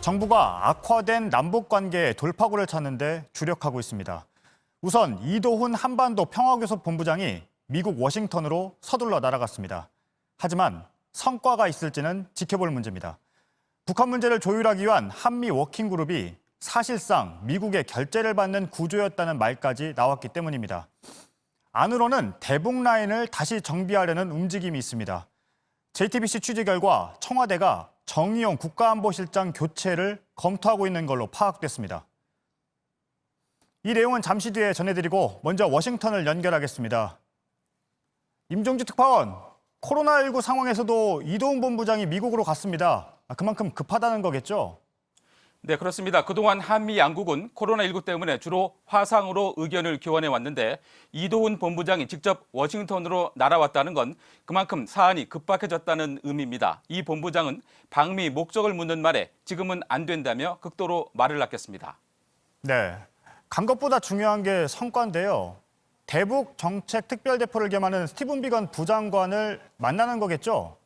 정부가 악화된 남북 관계의 돌파구를 찾는데 주력하고 있습니다. 우선 이도훈 한반도 평화교섭 본부장이 미국 워싱턴으로 서둘러 날아갔습니다. 하지만 성과가 있을지는 지켜볼 문제입니다. 북한 문제를 조율하기 위한 한미 워킹그룹이 사실상 미국의 결재를 받는 구조였다는 말까지 나왔기 때문입니다. 안으로는 대북 라인을 다시 정비하려는 움직임이 있습니다. JTBC 취재 결과 청와대가 정의용 국가안보실장 교체를 검토하고 있는 걸로 파악됐습니다. 이 내용은 잠시 뒤에 전해드리고 먼저 워싱턴을 연결하겠습니다. 임종주 특파원, 코로나19 상황에서도 이도훈 본부장이 미국으로 갔습니다. 그만큼 급하다는 거겠죠? 네, 그렇습니다. 그동안 한미 양국은 코로나19 때문에 주로 화상으로 의견을 교환해 왔는데 이도훈 본부장이 직접 워싱턴으로 날아왔다는 건 그만큼 사안이 급박해졌다는 의미입니다. 이 본부장은 방미 목적을 묻는 말에 지금은 안 된다며 극도로 말을 놨겠습니다. 네, 간 것보다 중요한 게 성과인데요. 대북 정책 특별대표를 겸하는 스티븐 비건 부장관을 만나는 거겠죠?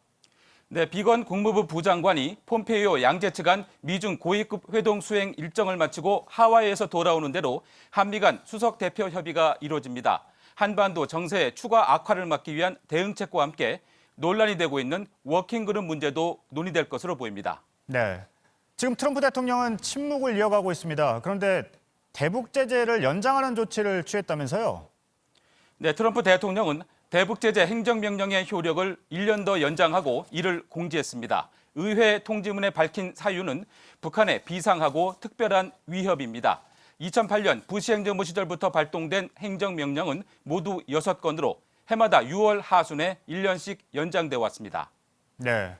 네, 비건 국무부 부장관이 폼페이오 양재 측간 미중 고위급 회동 수행 일정을 마치고 하와이에서 돌아오는 대로 한미 간 수석 대표 협의가 이루어집니다. 한반도 정세의 추가 악화를 막기 위한 대응책과 함께 논란이 되고 있는 워킹그룹 문제도 논의될 것으로 보입니다. 네, 지금 트럼프 대통령은 침묵을 이어가고 있습니다. 그런데 대북 제재를 연장하는 조치를 취했다면서요? 네, 트럼프 대통령은 대북 제재 행정명령의 효력을 1년 더 연장하고 이를 공지했습니다. 의회 통지문에 밝힌 사유는 북한의 비상하고 특별한 위협입니다. 2008년 부시 행정부 시절부터 발동된 행정명령은 모두 6건으로 해마다 6월 하순에 1년씩 연장돼 왔습니다. 네,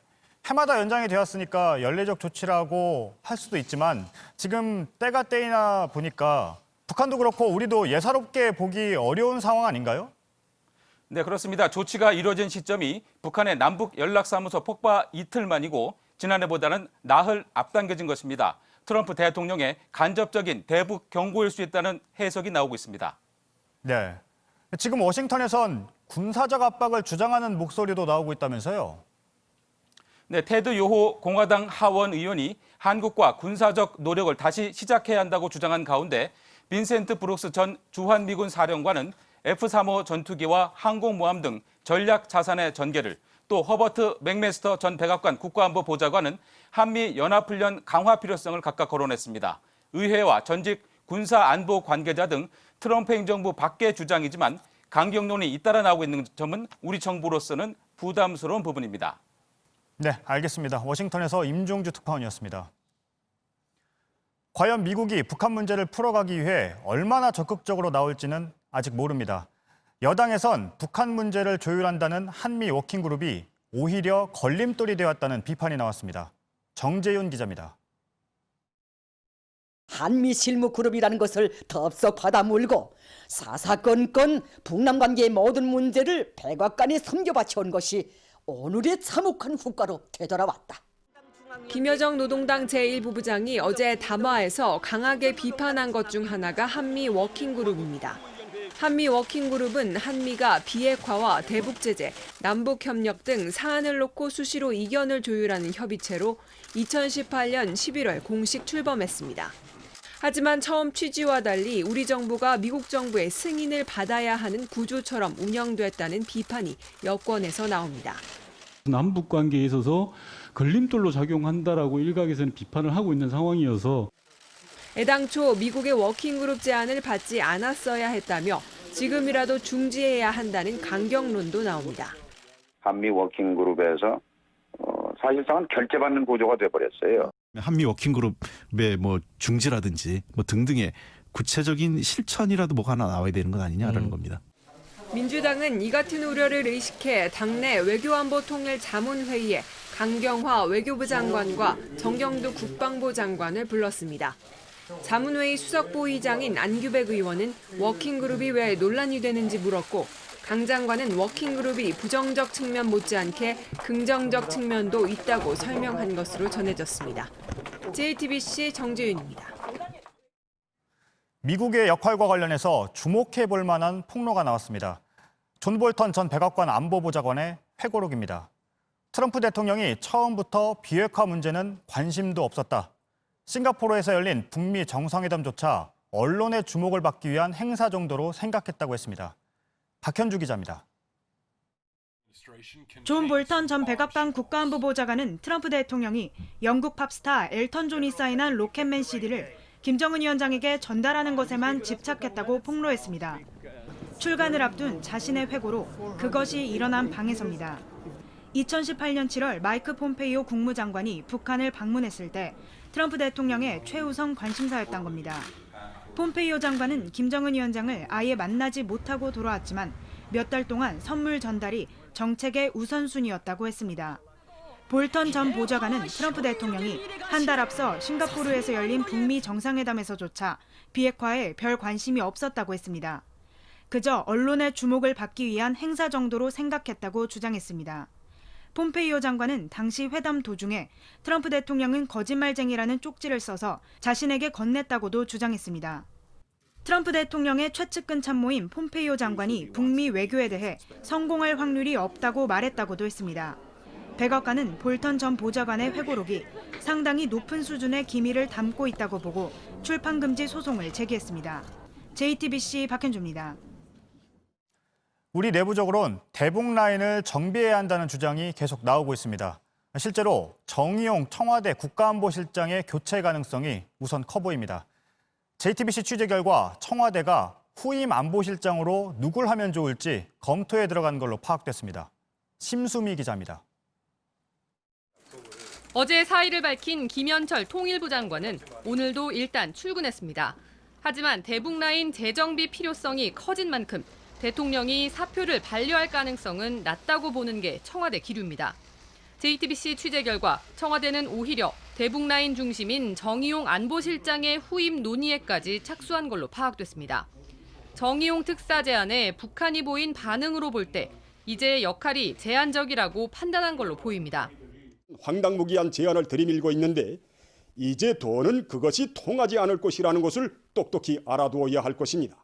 해마다 연장이 되었으니까 연례적 조치라고 할 수도 있지만 지금 때가 때이나 보니까 북한도 그렇고 우리도 예사롭게 보기 어려운 상황 아닌가요? 네, 그렇습니다. 조치가 이뤄진 시점이 북한의 남북 연락사무소 폭파 이틀 만이고 지난해보다는 나흘 앞당겨진 것입니다. 트럼프 대통령의 간접적인 대북 경고일 수 있다는 해석이 나오고 있습니다. 네, 지금 워싱턴에선 군사적 압박을 주장하는 목소리도 나오고 있다면서요? 네, 테드 요호 공화당 하원 의원이 한국과 군사적 노력을 다시 시작해야 한다고 주장한 가운데 빈센트 브룩스 전 주한미군 사령관은 F-35 전투기와 항공모함 등 전략 자산의 전개를, 또 허버트 맥메스터 전 백악관 국가안보 보좌관은 한미 연합훈련 강화 필요성을 각각 거론했습니다. 의회와 전직 군사안보 관계자 등 트럼프 행정부 밖의 주장이지만 강경론이 잇따라 나오고 있는 점은 우리 정부로서는 부담스러운 부분입니다. 네, 알겠습니다. 워싱턴에서 임종주 특파원이었습니다. 과연 미국이 북한 문제를 풀어가기 위해 얼마나 적극적으로 나올지는 아직 모릅니다. 여당에선 북한 문제를 조율한다는 한미 워킹그룹이 오히려 걸림돌이 되었다는 비판이 나왔습니다. 정재윤 기자입니다. 한미 실무그룹이라는 것을 덥석 받아물고 사사건건 북남 관계의 모든 문제를 백악관에 섬겨바쳐온 것이 오늘의 참혹한 후과로 되돌아왔다. 김여정 노동당 제1부부장이 어제 담화에서 강하게 비판한 것 중 하나가 한미 워킹그룹입니다. 한미 워킹그룹은 한미가 비핵화와 대북제재, 남북협력 등 사안을 놓고 수시로 이견을 조율하는 협의체로 2018년 11월 공식 출범했습니다. 하지만 처음 취지와 달리 우리 정부가 미국 정부의 승인을 받아야 하는 구조처럼 운영됐다는 비판이 여권에서 나옵니다. 남북 관계에 있어서 걸림돌로 작용한다라고 일각에서는 비판을 하고 있는 상황이어서 애당초 미국의 워킹그룹 제안을 받지 않았어야 했다며 지금이라도 중지해야 한다는 강경론도 나옵니다. 한미 워킹그룹에서 사실상은 결재받는 구조가 돼버렸어요. 한미 워킹그룹의 중지라든지 등등의 구체적인 실천이라도 뭐가 하나 나와야 되는 건 아니냐라는 겁니다. 민주당은 이 같은 우려를 의식해 당내 외교안보통일자문회의에 강경화 외교부 장관과 정경두 국방부 장관을 불렀습니다. 자문회의 수석부의장인 안규백 의원은 워킹그룹이 왜 논란이 되는지 물었고 강 장관은 워킹그룹이 부정적 측면 못지않게 긍정적 측면도 있다고 설명한 것으로 전해졌습니다. JTBC 정재윤입니다. 미국의 역할과 관련해서 주목해 볼 만한 폭로가 나왔습니다. 존 볼턴 전 백악관 안보보좌관의 회고록입니다. 트럼프 대통령이 처음부터 비핵화 문제는 관심도 없었다. 싱가포르에서 열린 북미 정상회담조차 언론의 주목을 받기 위한 행사 정도로 생각했다고 했습니다. 박현주 기자입니다. 존 볼턴 전 백악관 국가안보보좌관은 트럼프 대통령이 영국 팝스타 엘턴 존이 사인한 로켓맨 CD를 김정은 위원장에게 전달하는 것에만 집착했다고 폭로했습니다. 출간을 앞둔 자신의 회고로 그것이 일어난 방에서입니다. 2018년 7월 마이크 폼페이오 국무장관이 북한을 방문했을 때 트럼프 대통령의 최우선 관심사였던 겁니다. 폼페이오 장관은 김정은 위원장을 아예 만나지 못하고 돌아왔지만 몇 달 동안 선물 전달이 정책의 우선순위였다고 했습니다. 볼턴 전 보좌관은 트럼프 대통령이 한 달 앞서 싱가포르에서 열린 북미 정상회담에서조차 비핵화에 별 관심이 없었다고 했습니다. 그저 언론의 주목을 받기 위한 행사 정도로 생각했다고 주장했습니다. 폼페이오 장관은 당시 회담 도중에 트럼프 대통령은 거짓말쟁이라는 쪽지를 써서 자신에게 건넸다고도 주장했습니다. 트럼프 대통령의 최측근 참모인 폼페이오 장관이 북미 외교에 대해 성공할 확률이 없다고 말했다고도 했습니다. 백악관은 볼턴 전 보좌관의 회고록이 상당히 높은 수준의 기밀을 담고 있다고 보고 출판 금지 소송을 제기했습니다. JTBC 박현주입니다. 우리 내부적으로는 대북 라인을 정비해야 한다는 주장이 계속 나오고 있습니다. 실제로 정의용 청와대 국가안보실장의 교체 가능성이 우선 커 보입니다. JTBC 취재 결과 청와대가 후임 안보실장으로 누굴 하면 좋을지 검토에 들어간 걸로 파악됐습니다. 심수미 기자입니다. 어제 사의를 밝힌 김현철 통일부 장관은 오늘도 일단 출근했습니다. 하지만 대북 라인 재정비 필요성이 커진 만큼 대통령이 사표를 반려할 가능성은 낮다고 보는 게 청와대 기류입니다. JTBC 취재 결과 청와대는 오히려 대북 라인 중심인 정의용 안보실장의 후임 논의에까지 착수한 걸로 파악됐습니다. 정의용 특사 제안에 북한이 보인 반응으로 볼 때 이제 역할이 제한적이라고 판단한 걸로 보입니다. 황당무계한 제안을 들이밀고 있는데 이제 더는 그것이 통하지 않을 것이라는 것을 똑똑히 알아두어야 할 것입니다.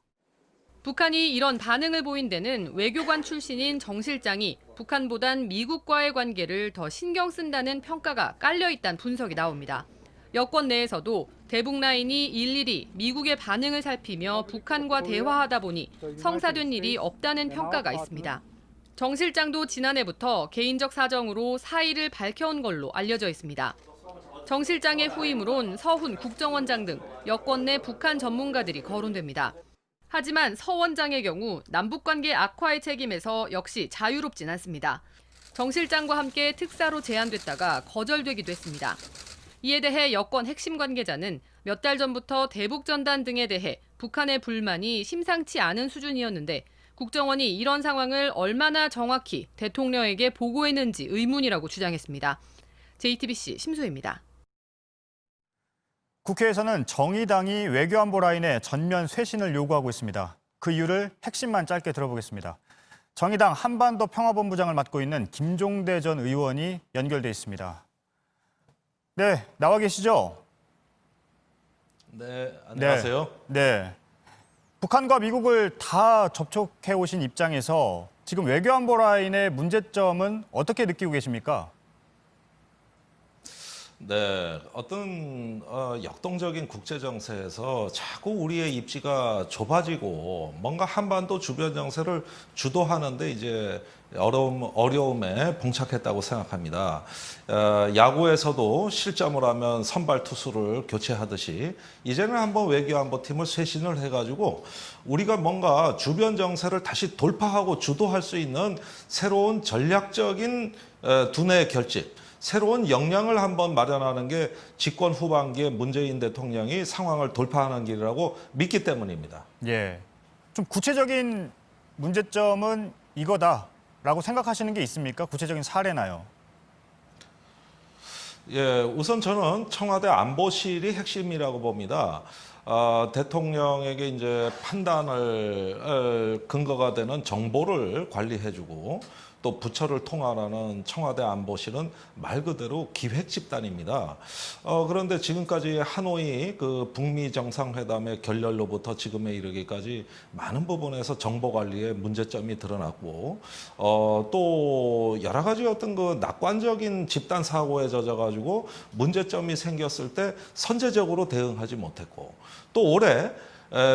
북한이 이런 반응을 보인 데는 외교관 출신인 정 실장이 북한보단 미국과의 관계를 더 신경 쓴다는 평가가 깔려 있다는 분석이 나옵니다. 여권 내에서도 대북 라인이 일일이 미국의 반응을 살피며 북한과 대화하다 보니 성사된 일이 없다는 평가가 있습니다. 정 실장도 지난해부터 개인적 사정으로 사의를 밝혀온 걸로 알려져 있습니다. 정 실장의 후임으론 서훈 국정원장 등 여권 내 북한 전문가들이 거론됩니다. 하지만 서 원장의 경우 남북관계 악화의 책임에서 역시 자유롭진 않습니다. 정 실장과 함께 특사로 제안됐다가 거절되기도 했습니다. 이에 대해 여권 핵심 관계자는 몇 달 전부터 대북전단 등에 대해 북한의 불만이 심상치 않은 수준이었는데 국정원이 이런 상황을 얼마나 정확히 대통령에게 보고했는지 의문이라고 주장했습니다. JTBC 심수희입니다. 국회에서는 정의당이 외교안보 라인의 전면 쇄신을 요구하고 있습니다. 그 이유를 핵심만 짧게 들어보겠습니다. 정의당 한반도 평화본부장을 맡고 있는 김종대 전 의원이 연결돼 있습니다. 네, 나와 계시죠? 네, 안녕하세요. 네. 북한과 미국을 다 접촉해 오신 입장에서 지금 외교안보 라인의 문제점은 어떻게 느끼고 계십니까? 네, 어떤 역동적인 국제 정세에서 자꾸 우리의 입지가 좁아지고 뭔가 한반도 주변 정세를 주도하는데 이제 어려움에 봉착했다고 생각합니다. 야구에서도 실점을 하면 선발 투수를 교체하듯이 이제는 한번 외교안보팀을 쇄신을 해가지고 우리가 뭔가 주변 정세를 다시 돌파하고 주도할 수 있는 새로운 전략적인 두뇌 결집, 새로운 역량을 한번 마련하는 게 집권 후반기에 문재인 대통령이 상황을 돌파하는 길이라고 믿기 때문입니다. 예, 좀 구체적인 문제점은 이거다라고 생각하시는 게 있습니까? 구체적인 사례나요? 예, 우선 저는 청와대 안보실이 핵심이라고 봅니다. 대통령에게 이제 판단을 근거가 되는 정보를 관리해주고 또 부처를 통할하는 청와대 안보실은 말 그대로 기획 집단입니다. 그런데 지금까지 하노이 그 북미 정상회담의 결렬로부터 지금에 이르기까지 많은 부분에서 정보 관리에 문제점이 드러났고 또 여러 가지 어떤 그 낙관적인 집단 사고에 젖어가지고 문제점이 생겼을 때 선제적으로 대응하지 못했고 또 올해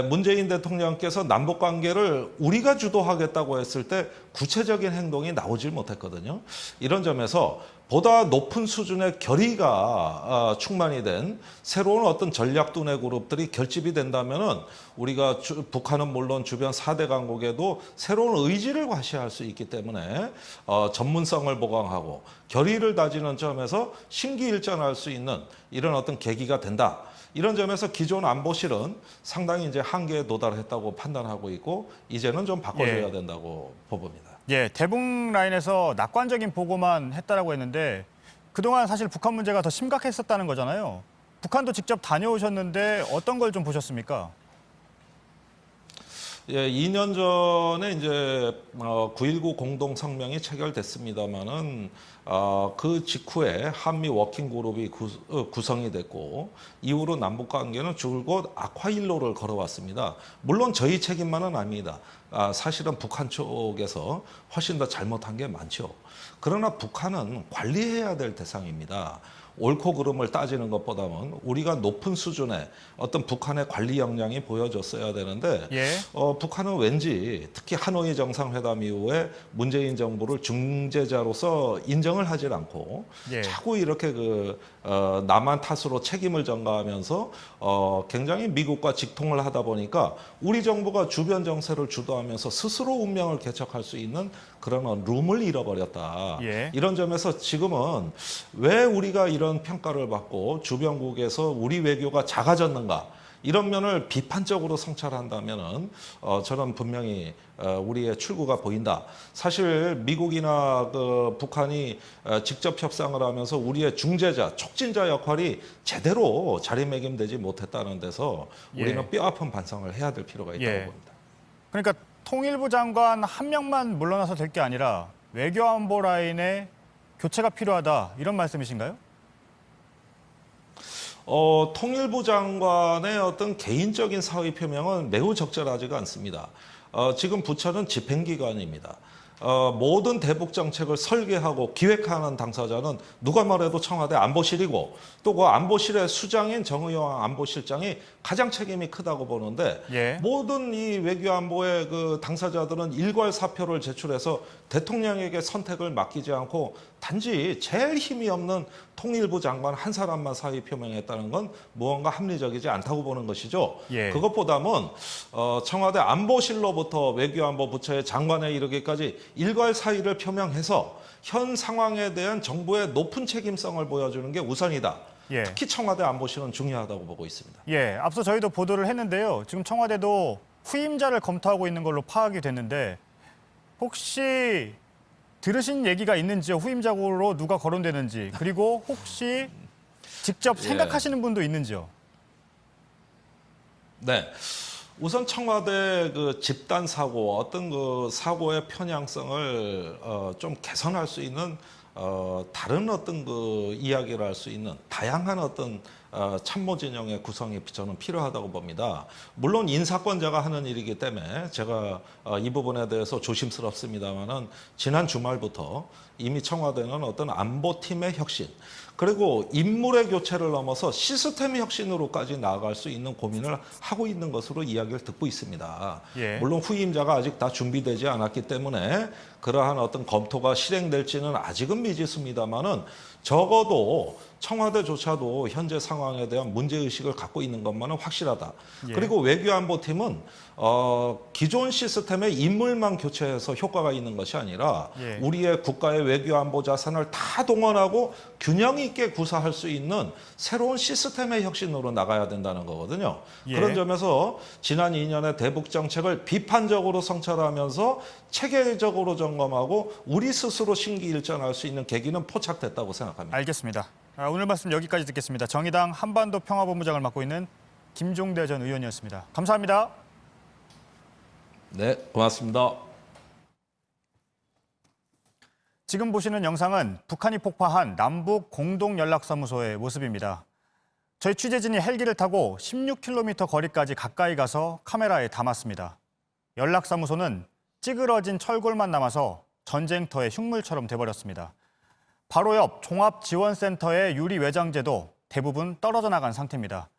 문재인 대통령께서 남북 관계를 우리가 주도하겠다고 했을 때 구체적인 행동이 나오질 못했거든요. 이런 점에서 보다 높은 수준의 결의가 충만이 된 새로운 어떤 전략 두뇌 그룹들이 결집이 된다면은 우리가 북한은 물론 주변 4대 강국에도 새로운 의지를 과시할 수 있기 때문에 전문성을 보강하고 결의를 다지는 점에서 심기일전할 수 있는 이런 어떤 계기가 된다. 이런 점에서 기존 안보실은 상당히 이제 한계에 도달했다고 판단하고 있고 이제는 좀 바꿔줘야 된다고 봅니다. 예, 대북 라인에서 낙관적인 보고만 했다라고 했는데 그동안 사실 북한 문제가 더 심각했었다는 거잖아요. 북한도 직접 다녀오셨는데 어떤 걸 좀 보셨습니까? 예, 2년 전에 이제 9.19 공동성명이 체결됐습니다만은 그 직후에 한미 워킹그룹이 구성이 됐고 이후로 남북 관계는 줄곧 악화일로를 걸어왔습니다. 물론 저희 책임만은 아닙니다. 사실은 북한 쪽에서 훨씬 더 잘못한 게 많죠. 그러나 북한은 관리해야 될 대상입니다. 옳고 그름을 따지는 것보다는 우리가 높은 수준의 어떤 북한의 관리 역량이 보여졌어야 되는데 북한은 왠지 특히 하노이 정상회담 이후에 문재인 정부를 중재자로서 인정을 하질 않고 자꾸 이렇게 남한 탓으로 책임을 전가하면서 굉장히 미국과 직통을 하다 보니까 우리 정부가 주변 정세를 주도하면서 스스로 운명을 개척할 수 있는 그런 룸을 잃어버렸다. 이런 점에서 지금은 왜 우리가 이런 평가를 받고 주변국에서 우리 외교가 작아졌는가 이런 면을 비판적으로 성찰한다면은 저는 분명히 우리의 출구가 보인다. 사실 미국이나 북한이 직접 협상을 하면서 우리의 중재자, 촉진자 역할이 제대로 자리매김되지 못했다는 데서 우리는 뼈아픈 반성을 해야 될 필요가 있다고 봅니다. 그러니까 통일부 장관 한 명만 물러나서 될 게 아니라 외교안보 라인에 교체가 필요하다 이런 말씀이신가요? 통일부 장관의 어떤 개인적인 사의 표명은 매우 적절하지가 않습니다. 지금 부처는 집행기관입니다. 모든 대북 정책을 설계하고 기획하는 당사자는 누가 말해도 청와대 안보실이고 또 그 안보실의 수장인 정의용 안보실장이 가장 책임이 크다고 보는데 모든 이 외교안보의 그 당사자들은 일괄사표를 제출해서 대통령에게 선택을 맡기지 않고 단지 제일 힘이 없는 통일부 장관 한 사람만 사의 표명했다는 건 무언가 합리적이지 않다고 보는 것이죠. 그것보다는 청와대 안보실로부터 외교안보 부처의 장관에 이르기까지 일괄 사의를 표명해서 현 상황에 대한 정부의 높은 책임성을 보여주는 게 우선이다. 특히 청와대 안보실은 중요하다고 보고 있습니다. 앞서 저희도 보도를 했는데요. 지금 청와대도 후임자를 검토하고 있는 걸로 파악이 됐는데 혹시 들으신 얘기가 있는지요? 후임자로 누가 거론되는지. 그리고 혹시 직접 생각하시는 분도 있는지요? 네. 우선 청와대 그 집단 사고, 어떤 그 사고의 편향성을 좀 개선할 수 있는 다른 어떤 그 이야기를 할 수 있는 다양한 어떤 참모 진영의 구성이 저는 필요하다고 봅니다. 물론 인사권자가 하는 일이기 때문에 제가 이 부분에 대해서 조심스럽습니다만은 지난 주말부터 이미 청와대는 어떤 안보팀의 혁신 그리고 인물의 교체를 넘어서 시스템 혁신으로까지 나아갈 수 있는 고민을 하고 있는 것으로 이야기를 듣고 있습니다. 물론 후임자가 아직 다 준비되지 않았기 때문에 그러한 어떤 검토가 실행될지는 아직은 미지수입니다만은 적어도 청와대조차도 현재 상황에 대한 문제의식을 갖고 있는 것만은 확실하다. 그리고 외교안보팀은 기존 시스템의 인물만 교체해서 효과가 있는 것이 아니라 우리의 국가의 외교안보 자산을 다 동원하고 균형 있게 구사할 수 있는 새로운 시스템의 혁신으로 나가야 된다는 거거든요. 그런 점에서 지난 2년의 대북 정책을 비판적으로 성찰하면서 체계적으로 점검하고 우리 스스로 심기일전할 수 있는 계기는 포착됐다고 생각합니다. 알겠습니다. 오늘 말씀 여기까지 듣겠습니다. 정의당 한반도 평화본부장을 맡고 있는 김종대 전 의원이었습니다. 감사합니다. 네, 고맙습니다. 지금 보시는 영상은 북한이 폭파한 남북 공동연락사무소의 모습입니다. 저희 취재진이 헬기를 타고 16km 거리까지 가까이 가서 카메라에 담았습니다. 연락사무소는 찌그러진 철골만 남아서 전쟁터의 흉물처럼 돼버렸습니다. 바로 옆 종합지원센터의 유리 외장재도 대부분 떨어져 나간 상태입니다.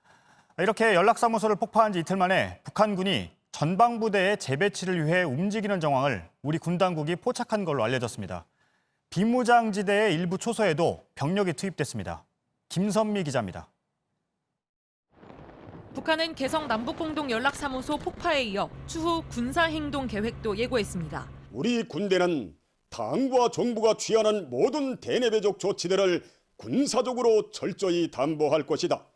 이렇게 연락사무소를 폭파한 지 이틀 만에 북한군이 전방부대의 재배치를 위해 움직이는 정황을 우리 군 당국이 포착한 걸로 알려졌습니다. 비무장지대의 일부 초소에도 병력이 투입됐습니다. 김선미 기자입니다. 북한은 개성 남북공동연락사무소 폭파에 이어 추후 군사행동 계획도 예고했습니다. 우리 군대는 당과 정부가 취하는 모든 대내외적 조치들을 군사적으로 철저히 담보할 것이다.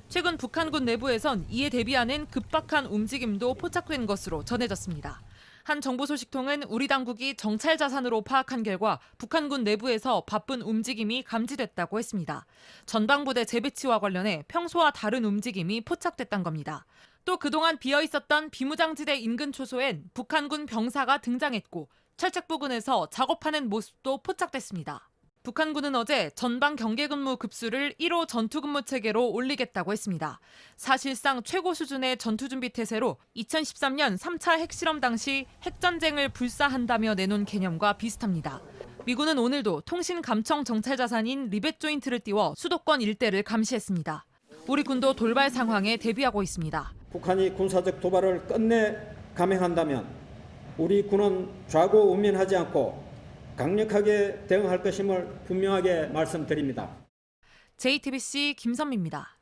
최근 북한군 내부에선 이에 대비하는 급박한 움직임도 포착된 것으로 전해졌습니다. 한 정부 소식통은 우리 당국이 정찰 자산으로 파악한 결과 북한군 내부에서 바쁜 움직임이 감지됐다고 했습니다. 전방부대 재배치와 관련해 평소와 다른 움직임이 포착됐다는 겁니다. 또 그동안 비어있었던 비무장지대 인근 초소엔 북한군 병사가 등장했고 철책 부근에서 작업하는 모습도 포착됐습니다. 북한군은 어제 전방 경계근무 급수를 1호 전투근무 체계로 올리겠다고 했습니다. 사실상 최고 수준의 전투준비 태세로 2013년 3차 핵실험 당시 핵전쟁을 불사한다며 내놓은 개념과 비슷합니다. 미군은 오늘도 통신 감청 정찰 자산인 리벳 조인트를 띄워 수도권 일대를 감시했습니다. 우리 군도 돌발 상황에 대비하고 있습니다. 북한이 군사적 도발을 끝내 감행한다면 우리 군은 좌고우면하지 않고 강력하게 대응할 것임을 분명하게 말씀드립니다. JTBC 김선미입니다.